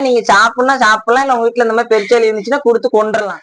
நீங்க சாப்பிடலாம் இல்ல உங்க வீட்டுல இந்த மாதிரி பெருச்சாலி இருந்துச்சுன்னா கொடுத்து கொண்டுடலாம்.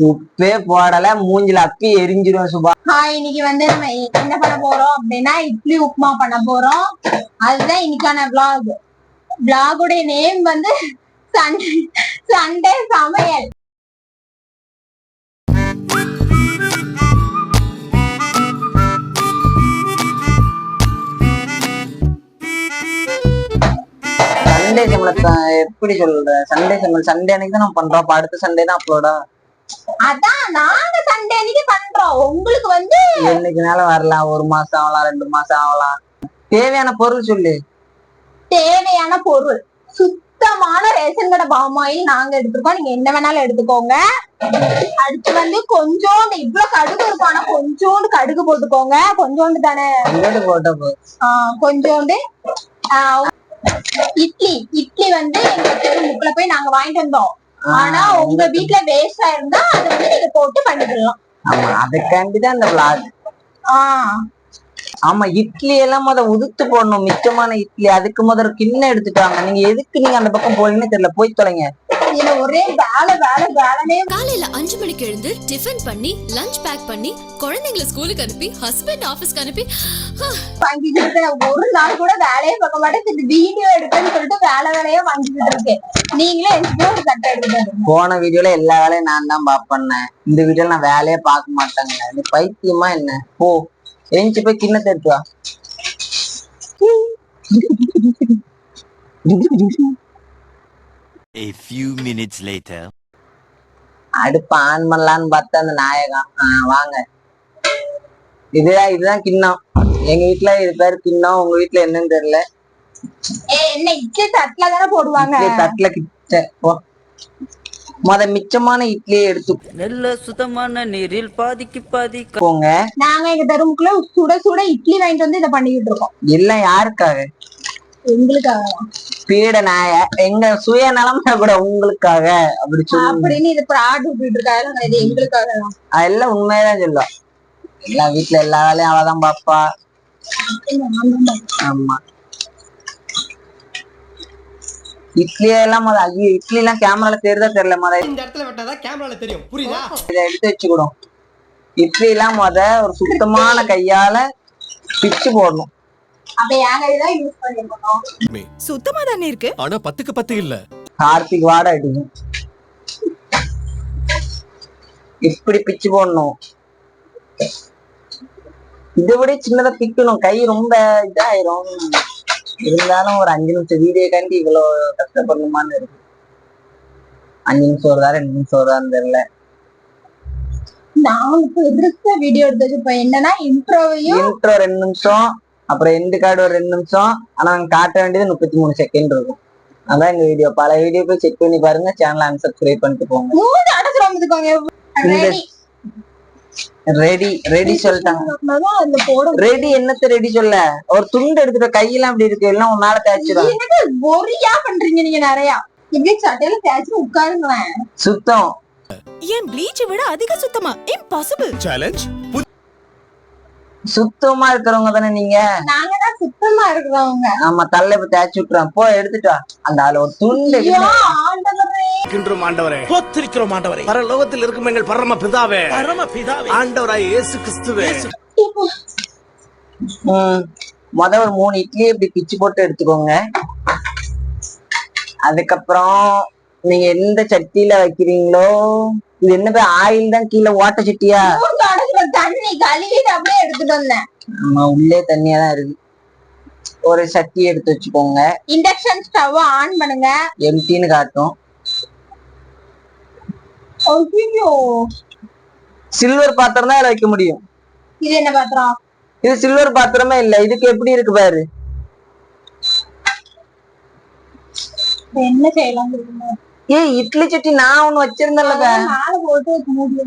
உப்பே போடல மூஞ்சில அப்பி எரிஞ்சிரும் சுபா. இன்னைக்கு வந்து நம்ம என்ன பண்ண போறோம் அப்படின்னா இட்லி உப்புமா பண்ண போறோம். அதுதான் இன்னைக்கான விளாக். விளாகுடைய நேம் வந்து சண்டே சமையல். சண்டே சம்பளத்தை எப்படி சொல்ற? சண்டே சம்பளம் சண்டே அன்னைக்கு தான் நம்ம பண்றோம். அடுத்த சண்டே தான் அப்லோடா? அதான் நாங்க சண்டே அன்னைக்கு பண்றோம். உங்களுக்கு வந்து என்னைக்குனாலும் வரலாம். 1 மாசம் ஆகலாம், 2 மாசம் ஆகலாம். தேவையான பொருள் சொல்லு. தேவையான பொருள் சுத்தமான ரேஷன் கடை பாம் ஆயில் நாங்க எடுத்துருக்கோம். நீங்க என்ன வேணாலும் எடுத்துக்கோங்க. அடுத்து வந்து கொஞ்சோண்டு இவ்வளவு கடுகு இருக்கும், ஆனா கொஞ்சோண்டு கடுகு போட்டுக்கோங்க. கொஞ்சோண்டு தானே போட்ட கொஞ்சோண்டு. இட்லி வந்து எங்க தெரு முக்குல போய் நாங்க வாங்கிட்டு வந்தோம். ஆனா உங்க வீட்டுல வேஸ்டா இருந்தா அதை வந்து நீங்க போட்டு பண்ணிக்கலாம். ஆமா, அதுக்காண்டிதான் இந்த விளாக். ஆமா, இட்லி எல்லாம் உதுத்து போடணும். மிச்சமான இட்லி அதுக்கு முதல்ல கிண்ணம் எடுத்துட்டாங்க. நீங்க எதுக்கு நீங்க அந்த பக்கம் போறீங்கன்னு தெரியல. போய் தொலைங்க. ஒரே வேலை. காலையில 5 மணிக்கு எழுந்து டிஃபன் பண்ணி லஞ்ச் பேக் பண்ணி குழந்தைங்களை ஸ்கூலுக்கு அனுப்பி ஹஸ்பண்ட் ஆபீஸ்க்கு அனுப்பி வாங்கிட்டு ஒரு நாள் கூட வேலையே பார்க்க மாட்டேன். வீடியோ எடுக்கன்னு சொல்லிட்டு வேலையா வாங்கிட்டு இருக்கேன். நீங்களே ஒரு சட்டை எடுத்து. போன வீடியோல எல்லா வேலையும் நான் தான் பாப்பேன். இந்த வீடியோல நான் வேலையே பார்க்க மாட்டேங்க. இது பைத்தியமா என்ன? போ எழுந்து போய் கிண்ணத்தை எடுத்து வா. A few minutes later. அடுப்பு ஆன் பண்ணலான்னு பார்த்தா அந்த நாயகம் வாங்க. இதுதான் கிண்ணம். எங்க வீட்டுல இது பேரு கிண்ணம். உங்க வீட்டுல என்னன்னு தெரியல. என்ன இட்லி தட்டுல தானே போடுவாங்க. தட்டுல கிட்ட மிச்சமான இட்லியை எடுத்து நல்ல சுத்தமான நீரில் பாதிக்கு பாதி போங்க. நாங்க எங்க தெருமுக்குள்ள சுட சுட இட்லி வாங்கிட்டு வந்து இதை பண்ணிக்கிட்டு இருக்கோம். எல்லாம் யாருக்காக? எங்களுக்காக. பீட நாய எங்க சுயநலமா கூட உங்களுக்காக அப்படி அப்படின்னு இது ப்ராட் விட்டுட்டு இருக்காங்க. இது எங்களுக்காக தான். அதெல்லாம் உண்மையதான் சொல்லும். எல்லா வீட்டுல எல்லா வேலையும் அவதான் பாப்பா. ஆமா, இட்லி எல்லாம் ஐயோ இட்லி எல்லாம் கேமரால தெரியுதா தெரியல. இந்த இடத்துல விட்டாதான் கேமரால தெரியும். புரியுதா? இதை எடுத்து வச்சுக்கிடும். இட்லி எல்லாம் ஒரு சுத்தமான கையால பிச்சு போடணும். சுத்தமா தானே இருக்கு. ஆனா 10க்கு 10 இல்ல. கார்த்திக் வாட அடிக்கும். இப்படி பிச்சு போடணும். இதை விட சின்னதா பிக்கணும். கை ரொம்ப இதாயிரும். இருந்தாலும் ஒரு 5 நிமிஷம் வீடியோ காண்டி இவ்வளவு கஷ்டப்படணுமான்னு இருக்கு. 5 நிமிஷம் வருதா 2 நிமிஷம் வருதான்னு தெரியல. நான் இப்ப வீடியோ எடுத்து இப்ப என்னன்னா இன்ட்ரோ 2 நிமிஷம், அப்புறம் எண்டு கார்டு ஒரு 2 நிமிஷம். ஆனா நாங்க காட்ட வேண்டியது 33 செகண்ட் இருக்கும். அதான் எங்க வீடியோ. பல வீடியோ போய் செக் பண்ணி பாருங்க. சேனல் அன்சப்ஸ்கிரைப் பண்ணிட்டு போங்க. ரெடி சொல்லிட்டாங்க. ரெடி என்னத்த ரெடி சொல்ல? ஒரு துண்டு எடுத்துட்டு கையெல்லாம் அப்படி இருக்கு. எல்லாம் உன் மேல தேய்ச்சிடும். பொரியா பண்றீங்க நீங்க நிறைய. இப்படி சட்டையில தேய்ச்சி உட்காருங்களேன். சுத்தம். ஏன் ப்ளீச் விட அதிக சுத்தமா? இம்பாசிபிள். சேலஞ்ச். சுத்தமா இருக்கிறவங்க தானே நீங்க? நாங்க தான் சுத்தமா இருக்கிறவங்க. ஆமா, தள்ள இப்ப தேய்ச்சி விட்டுறோம். போ எடுத்துட்டு வா. அந்த ஆளு ஒரு துண்டு. ஆண்டவரே போத்திருக்கிறோம். ஆண்டவரே பரலோகத்தில் இருக்கும் எங்கள் பரம பிதாவே ஆண்டவராய் இயேசு கிறிஸ்துவே. ஒரு 3 இட்லி இப்படி பிச்சு போட்டு எடுத்துக்கோங்க. அதுக்கப்புறம் நீங்க எந்த சட்டியில வைக்கிறீங்களோ. இது என்ன போய் ஆயில் தான் கீழே ஓட்ட சட்டியா? தண்ணி கழுவிட்டு அப்படியே எடுத்துட்டு வந்தேன். ஆமா, உள்ளே தண்ணியா தான் இருக்கு. ஒரு சட்டி எடுத்து வச்சுக்கோங்க. இண்டக்ஷன் ஸ்டவ் ஆன் பண்ணுங்க. எம்டின்னு காட்டும். சில்வர் பாத்திரம் தான் வைக்க முடியும். இது என்ன பாத்திரம்? இது சில்வர் பாத்திரமே இல்ல. இதுக்கு எப்படி இருக்கு பாரு. என்ன செய்யலாம்? இட்லி சட்டி நான் ஒண்ணு வச்சிருந்தேன்ல. மேல போட்டு மூடி.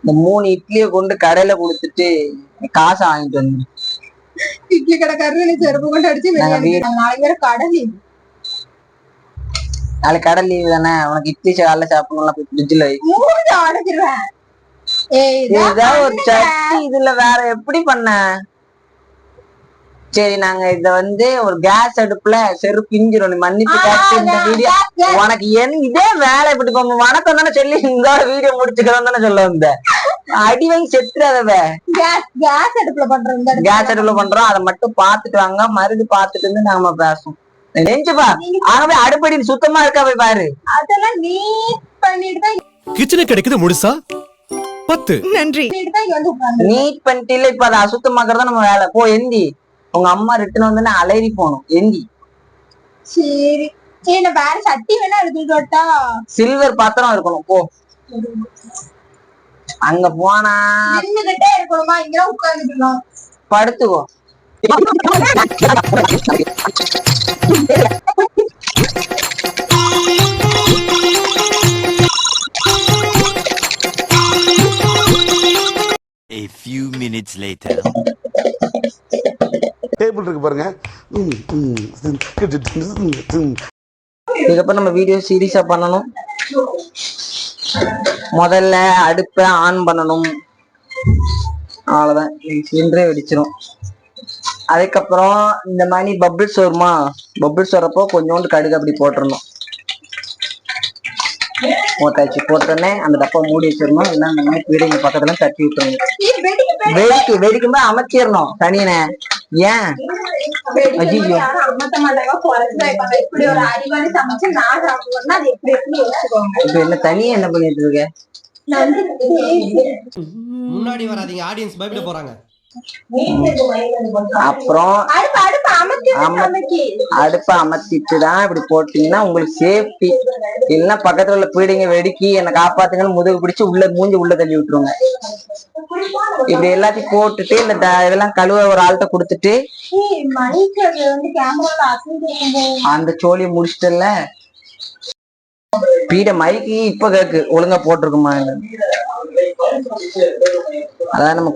இந்த 3 இட்லியை கொண்டு கடையில கொடுத்துட்டு காசை வாங்கிட்டு வந்து. இட்லி கடைக்காரரு செருப்பு கொண்டு அடிச்சு நாளைக்கு வேற கடை லீவ். நாளைக்கு கடை லீவு தானே. உனக்கு இட்லி காலைல சாப்பிடணும். ஃப்ரிட்ஜ்ல அடைச்சிருவேன். ஏதாவது ஒரு சட்னி இதுல வேற எப்படி பண்ண? சரி நாங்க இத வந்து ஒரு கேஸ் அடுப்புல பிஞ்சிரும். நீ மன்னிப்பு கேட்டு இந்த வீடியோ உனக்கு இதே வேலை இப்படி வணக்கம் தானே சொல்லி இதோட வீடியோ முடிச்சுக்கிறோம் தானே சொல்ல வந்த. அடி வாங்கி செத்துறாதவ. கேஸ் அடுப்புல பண்றோம். அதை மட்டும் பாத்துட்டு வாங்க, மறுபடியும் பாத்துட்டு வந்து நாம பேசுவோம். நெஞ்சுப்பா ஆகவே அடுப்படி சுத்தமா இருக்கா போய் பாரு. அதெல்லாம் நீட் பண்ணிட்டு தான் கிச்சனுக்கு கிடைக்குது முழுசா 10. நன்றி. நீட் பண்ணிட்டு இல்ல, இப்ப அதை அசுத்தமாக்குறதா நம்ம வேலை. போ எந்தி. உங்க அம்மா ரிட்டர்ன் வந்து அலைரி போகணும். எந்தி. சரி சரி, நான் வேற சட்டி வேணா எடுத்துட்டு வரட்டா? சில்வர் பாத்திரம் இருக்கணும். போ அங்க போனா நின்னுகிட்டே இருக்கணுமா? இங்க உட்கார்ந்துக்கலாம். படுத்துக்கோ. A few minutes later. Table இருக்கு பாருங்க. இதுக்கப்புறம் நம்ம வீடியோ சீரியஸா பண்ணணும். முதல்ல அடுப்பை ஆன் பண்ணணும். அவ்வளவுதான், சிலிண்டரே வெடிச்சிரும். அதுக்கப்புறம் இந்த மாதிரி பபிள்ஸ் வருமா, பபிள்ஸ் வரப்போ கொஞ்சோண்டு கடுகு அப்படி போட்டுடணும். போட்டோடனே அந்த டப்பா மூடி வச்சிடணும். இல்லைன்னா இந்த மாதிரி பீடைங்க பக்கத்துல தட்டி விட்டுறணும். வெடிக்கும்போது அமைச்சிடணும் தனியனை. ஏன் ஐயோ இப்ப என்ன தனியா என்ன பண்ணிட்டு இருக்க? முன்னாடி வராதீங்க, ஆடியன்ஸ் பயப்பட போறாங்க. அப்புறம் அடுப்ப அமர்த்திட்டு தான் இப்படி போட்டீங்கன்னா உங்களுக்கு சேஃப்டி. இல்லைன்னா பக்கத்துல உள்ள பீடிங்க வெடிக்கி என்ன காப்பாத்துங்கன்னு முதுகு பிடிச்சு மூஞ்சி உள்ள தள்ளி விட்டுருங்க. இப்படி எல்லாத்தையும் போட்டுட்டு இந்த இதெல்லாம் கழுவ ஒரு ஆள்கிட்ட கொடுத்துட்டு அந்த சோழியை முடிச்சிட்டல. பீட மைக்கு இப்ப கேக்கு ஒழுங்கா போட்டிருக்குமா? அதான் நம்ம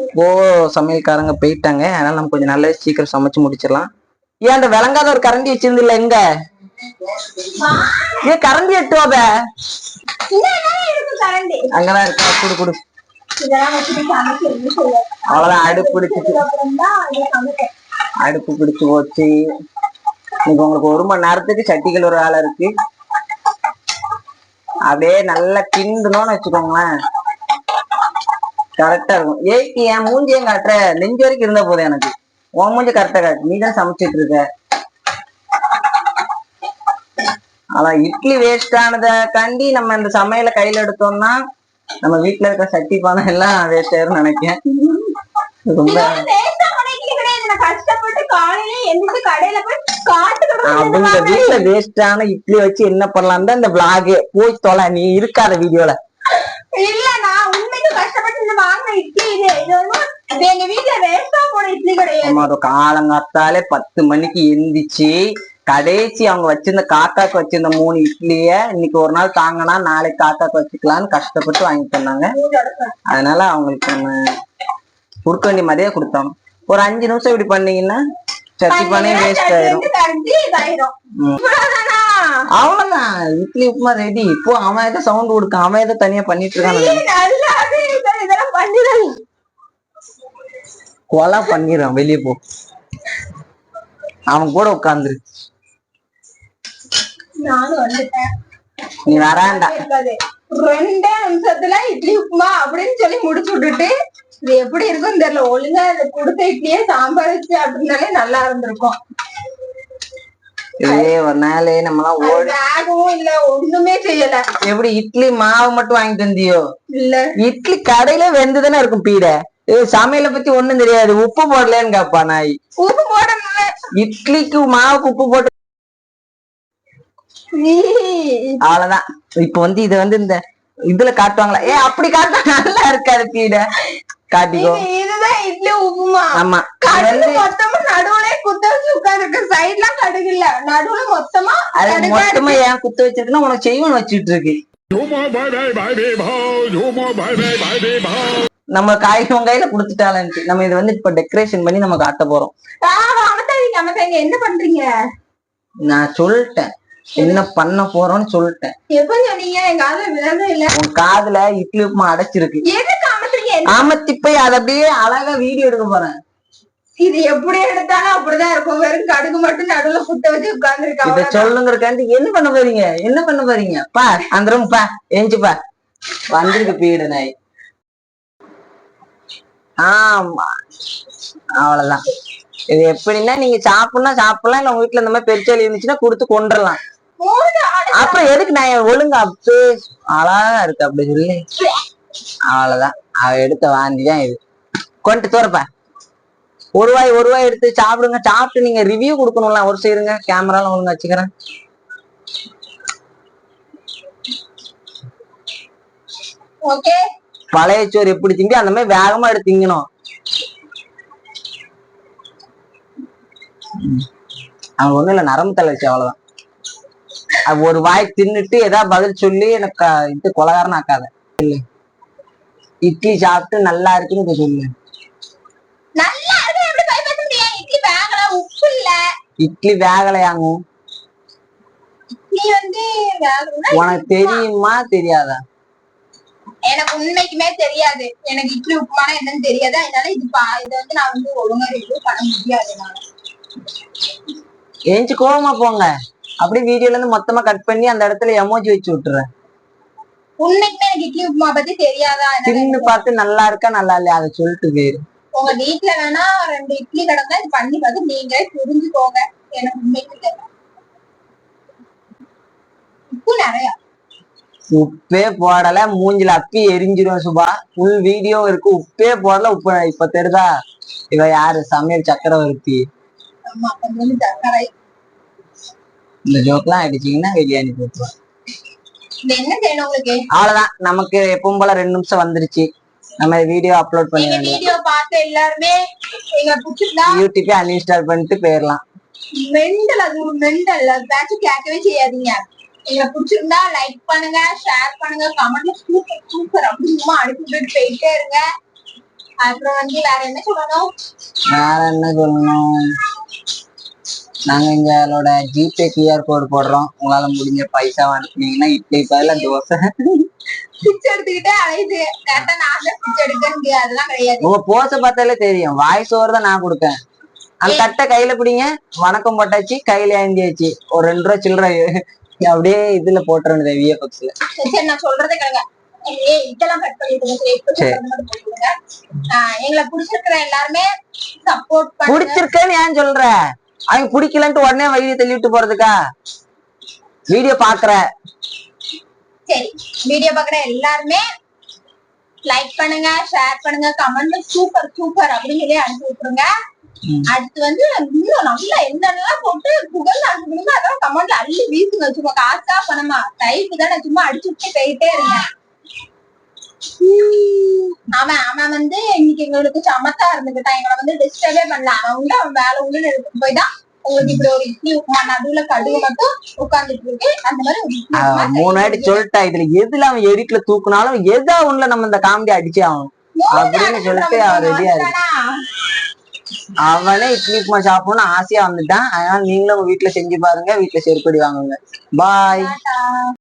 சமையல்காரங்க போயிட்டாங்க. அதனால நம்ம கொஞ்சம் நல்லா சீக்கிரம் சமைச்சு முடிச்சிடலாம். ஏன் அந்த விளங்காத ஒரு கரண்டி வச்சிருந்தில்ல, எங்க ஏன் கரண்டி எட்டுவாத? அங்கதான் இருக்கா, குடு குடு. அவ்வளவுதான், அடுப்பு பிடிச்சு போச்சு. இன்னைக்கு உங்களுக்கு 1 மணி நேரத்துக்கு சட்டிகள் ஒரு வேலை இருக்கு. அப்படியே நல்லா கிண்டணும்னு வச்சுக்கோங்களேன், கரெக்டா இருக்கும். ஏய்க்கு என் மூஞ்சியும் காட்டுற, நெஞ்சு வரைக்கும் இருந்த போதும் எனக்கு. உன் மூஞ்சி கரெக்டா காட்டு, நீ தான் சமைச்சிட்டு இருக்க. ஆனா இட்லி வேஸ்ட் ஆனத கண்டி நம்ம இந்த சமையல கையில எடுத்தோம்னா நம்ம வீட்டுல இருக்க சட்டி பானை எல்லாம் வேஸ்ட் ஆயிரும் நினைக்கிறேன். ரொம்ப அவங்க வீட்டுல வேஸ்டான இட்லி வச்சு என்ன பண்ணலாம் தான் இந்த விளாக் போய் தொலை. நீ இருக்காத வீடியோல. இல்ல, நான் உண்மைக்கு கஷ்டப்பட்டு வாங்கின இட்லி இது எங்க வீட்டுல வேஸ்டா போன இட்லி கிடையாது. காலங்காத்தாலே 10 மணிக்கு எந்திரிச்சு கடைசி அவங்க வச்சிருந்த காக்காக்கு வச்சிருந்த 3 இட்லிய இன்னைக்கு ஒரு நாள் தாங்கினா நாளைக்கு காக்காக்கு வச்சுக்கலான்னு கஷ்டப்பட்டு வாங்கி தந்தாங்க. அதனால அவங்களுக்கு நம்ம கொடுக்க வேண்டிய மரியாதை கொடுத்தோம். ஒரு 5 நிமிஷம் இப்படி பண்ணீங்கன்னா சட்டி பானே வேஸ்ட் ஆயிரும். அவ்வளவுதான், இட்லி உப்புமா ரெடி. இப்போ அவன் ஏதோ சவுண்ட் கொடுக்க, அவன் ஏதோ தனியா பண்ணிட்டு இருக்கான். கொலை பண்ணிடுறான், வெளியே போ. அவன் கூட உட்காந்துரு. நீ வராண்டா. 2 நிமிஷத்துல இட்லி உப்புமா அப்படின்னு சொல்லி முடிச்சு விட்டுட்டு இது எப்படி இருக்குன்னு தெரியல. ஒழுங்கா கொடுத்த இட்லியே சாம்பார் வச்சு அப்படின்னாலே நல்லா இருந்திருக்கும். இதே ஒரு நாளே நம்மளாம் வேகவும் இல்ல, ஒண்ணுமே செய்யல. எப்படி இட்லி மாவு மட்டும் வாங்கிட்டு வந்தியோ? இல்ல, இட்லி கடையில வெந்துதானே இருக்கும் பீடை. சமையல பத்தி ஒண்ணும் தெரியாது. உப்பு போடலன்னு கேப்பா நாய். உப்பு போடல, இட்லிக்கு மாவுக்கு உப்பு போட்டு அவ்வளவுதான். இப்ப வந்து இத வந்து இந்த இதுல காட்டுவாங்களா? அப்படி காட்டா நல்லா இருக்காது பீடை. காட்டிக்கோ, இதுதான் இட்லி உப்புமா. ஆமா, மொத்தமா நடுவுல குத்த வச்சு உட்கார்ந்து சைட்ல கடுகு இல்ல, நடுவுல மொத்தமா அது மொத்தமா ஏன் குத்த வச்சிருக்குன்னா உனக்கு செய்வன் வச்சுட்டு இருக்கு. நம்ம காய்கறி கையில குடுத்துட்டாலன்ட்டு நம்ம இதை வந்து இப்ப டெக்கரேஷன் பண்ணி நம்ம காட்ட போறோம். என்ன பண்றீங்க? நான் சொல்லிட்டேன் என்ன பண்ண போறோம்னு சொல்லிட்டேன். எப்ப சொன்னீங்க? என் காதுல விழவே இல்ல. உன் காதுல இட்லி உப்புமா அடைச்சிருக்கு. எதுக்கு அமர்த்தீங்க? ஆமத்தி போய் அதை அப்படியே அழகா வீடியோ எடுக்க போறேன். இது எப்படி எடுத்தாலும் அப்படிதான் இருக்கும். வெறும் கடுகு மட்டும் நடுவுல புட்ட வச்சு இத உட்கார்ந்துருக்காங்க. சொல்லுங்கிறக்காண்டி என்ன பண்ண போறீங்க, என்ன பண்ண போறீங்க? பா அந்த ரூம் பா, ஏஞ்சுப்பா, வந்திருக்கு பீடு நாய். ஆமா அவ்வளவுதான். இது எப்படின்னா நீங்க சாப்பிடலாம், இல்ல உங்க வீட்டுல இந்த மாதிரி பெருச்சாலி இருந்துச்சுன்னா கொடுத்து கொண்டுடலாம். அப்புறம் எதுக்கு நான் ஒழுங்கா அப்படியே அழகா இருக்கு அப்படி சொல்லி அவ்வளவுதான். அவ எடுத்த வாந்திதான் இது. கொண்டு தோறப்ப ஒரு வாய் எடுத்து சாப்பிடுங்க. சாப்பிட்டு நீங்க ரிவ்யூ கொடுக்கணும்ல. ஒரு செய்யுங்க, கேமரால ஒழுங்கா வச்சுக்கிறேன். ஓகே, பழைய சோறு எப்படி திங்கி அந்த மாதிரி வேகமா எடுத்து திங்கணும். அவங்க ஒண்ணும் இல்ல, நரம்பு தளர்ச்சி, அவ்வளவுதான். அது ஒரு வாய் தின்னுட்டு ஏதாவது பதில் சொல்லி எனக்கு இது கொலகாரன் ஆக்காத. இட்லி சாப்பிட்டு நல்லா இருக்குன்னு சொல்லு. நல்லா இருக்கு. எப்படி போய் பேச முடியும்? இட்லி வேகல, உப்பு இல்ல. இட்லி வேகலையாங்க? நீ வந்து வேகணும்னா உனக்கு தெரியுமா தெரியாதா? எனக்கு உண்மைக்குமே தெரியாது. எனக்கு இட்லி உப்புமான என்னன்னு தெரியாது. அதனால இதை வந்து நான் வந்து ஒழுங்கா ரிவ்யூ பண்ண முடியாது. ஏஞ்சி கோவமா போங்க. அப்படியே வீடியோல இருந்து மொத்தமா கட் பண்ணி அந்த இடத்துல எமோஜி வச்சு விட்டுறேன். உண்மைக்குமே எனக்கு இட்லி உப்புமா பத்தி தெரியாதா? தின்னு பார்த்து நல்லா இருக்கா நல்லா இல்லையா அதை சொல்லிட்டு வேறு. உங்க வீட்டுல வேணா 2 இட்லி கிடந்தா இது பண்ணி பார்த்து நீங்களே புரிஞ்சுக்கோங்க. எனக்கு உண்மைக்கு தெரியல. உப்பு நிறைய. உப்பே போடல, மூஞ்சில அப்பி எரிஞ்சிடும் சுபா. ஃபுல் வீடியோ இருக்கு, உப்பே போடல. உப்பு இப்ப தெரியுதா? இவ யாரு? சமையல் சக்கரவர்த்தி. ஆமா, கொஞ்சம் சக்கரை. இந்த ஜோக்லாம் அடிச்சீங்கன்னா வெளியே அனுப்பி விட்டுருவான். என்ன செய்யணும் உங்களுக்கு? அவ்வளவுதான். நமக்கு எப்பவும் போல 2 நிமிஷம் வந்துருச்சு. நம்ம வீடியோ அப்லோட் பண்ணி வீடியோ பார்த்து எல்லாருமே எங்க பிடிச்சிருந்தா யூடியூபே அன்இன்ஸ்டால் பண்ணிட்டு போயிடலாம். மெண்டல், அது ஒரு மெண்டல். பேச்சு கேட்கவே செய்யாதீங்க. எங்களை பிடிச்சிருந்தா லைக் பண்ணுங்க, ஷேர் பண்ணுங்க, கமெண்ட்ல சூப்பர் சூப்பர் அப்படின்னு சும்மா அனுப்பி விட்டுட்டு போயிட்டே இருங்க. அப்புறம் வந்து வேற என்ன சொல்லணும்? நாங்க எங்களோட ஜிபே QR கோடு போடுறோம். உங்களால முடிஞ்ச பைசா அனுப்புனீங்கன்னா இட்லி பதில தோசை. பிச்சை எடுத்துக்கிட்டே அழையுது. கரெக்டா நான் தான் பிச்சை எடுக்க, அதெல்லாம் கிடையாது. உங்க போஸ பார்த்தாலே தெரியும். வாய்ஸ் ஓவர் தான் நான் கொடுப்பேன். அந்த தட்டை கையில பிடிங்க. வணக்கம் போட்டாச்சு, கையில ஏந்தியாச்சு. ஒரு 2 ரூபா சில்லறை அப்படியே இதுல போட்டுருந்தேன் விஎஃப்எக்ஸ்ல. சரி, நான் சொல்றதே கிடையாது. இதெல்லாம் கட் பண்ணிடுங்க. எங்களை பிடிச்சிருக்கிற எல்லாருமே சப்போர்ட் பண்ணுங்க. பிடிச்சிருக்கேன்னு ஏன் சொல்ற? அவங்க பிடிக்கலன்ட்டு உடனே வழியை தள்ளிவிட்டு போறதுக்கா? வீடியோ பாக்குற சரி, வீடியோ பாக்குற எல்லாருமே லைக் பண்ணுங்க, ஷேர் பண்ணுங்க, கமெண்ட்ல சூப்பர் சூப்பர் அப்படின்னு சொல்லி அனுப்பி விட்டுருங்க. அடுத்து வந்து இன்னும் நல்லா என்னென்னலாம் போட்டு புகழ் அனுப்புங்க. அதெல்லாம் கமெண்ட்ல அள்ளி வீசுங்க. சும்மா காசா பணமா டைப்பு தானே, சும்மா அடிச்சு விட்டு போயிட்டே இருங்க. அவன் வந்து இன்னைக்கு எங்களுக்கு சமத்தா இருந்துகிட்டான். எங்களை வந்து டிஸ்டர்பே பண்ணல. அவன் வேலை உள்ள எடுத்துட்டு போய் தான் உங்களுக்கு இப்படி ஒரு இட்லி உப்புமா நடுவுல கடுகு மட்டும் உட்கார்ந்துட்டு இருக்கு. அந்த மாதிரி ஒரு இட்லி 3 வாட்டி சொல்லிட்டா. இதுல எதுல அவன் எடிட்ல தூக்குனாலும் ஏதா ஒண்ணுல நம்ம இந்த காமெடி அடிச்சே ஆகணும் அப்படின்னு சொல்லிட்டு அவன் ரெடியா இருக்கு. அவனே இட்லி உப்புமா சாப்பிடணும்னு ஆசையா வந்துட்டான். அதனால நீங்களும் உங்க வீட்டுல செஞ்சு பாருங்க. வீட்டுல செருப்படி வாங்குங்க. பாய்.